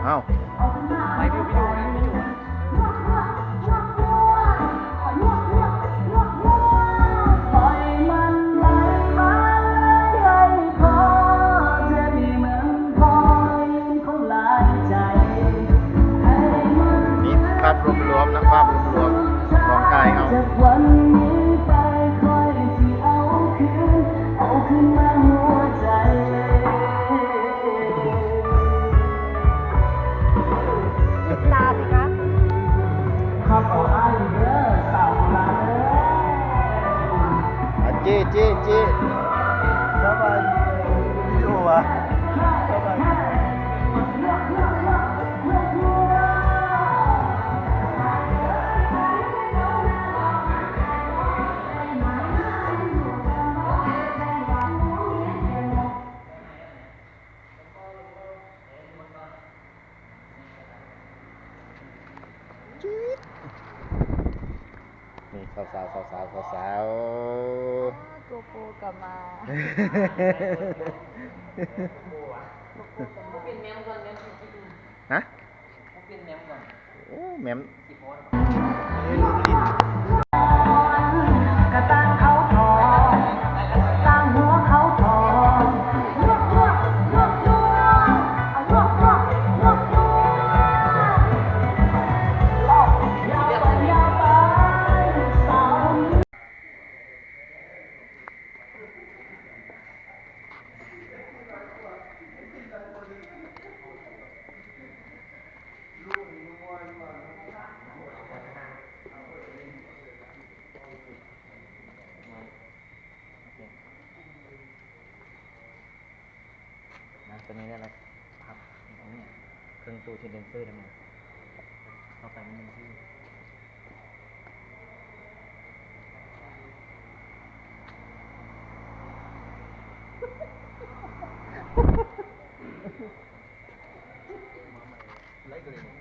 เอ้าไปวิดีโอนะวิดีโอนี่ภาพรวมๆนะภาพรวมๆของกายเอาตาสิคะจี้จี้จี้สบายวิดีโอวะสบายนี่สาวสาวสาวสาวสาว โกโก้กลับมา ฮะ เปลี่ยนแมมก่อน โอ้แมม กี่โพส เฮ้ยลูกลิ้นนะตัวนี้ได้แล้วครับตรงนี้เครื่องตู้ที่เดนเซอร์ทำไงเข้าไปมันที่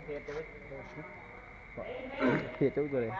เพจจะไปเพจตู้ตัวเลย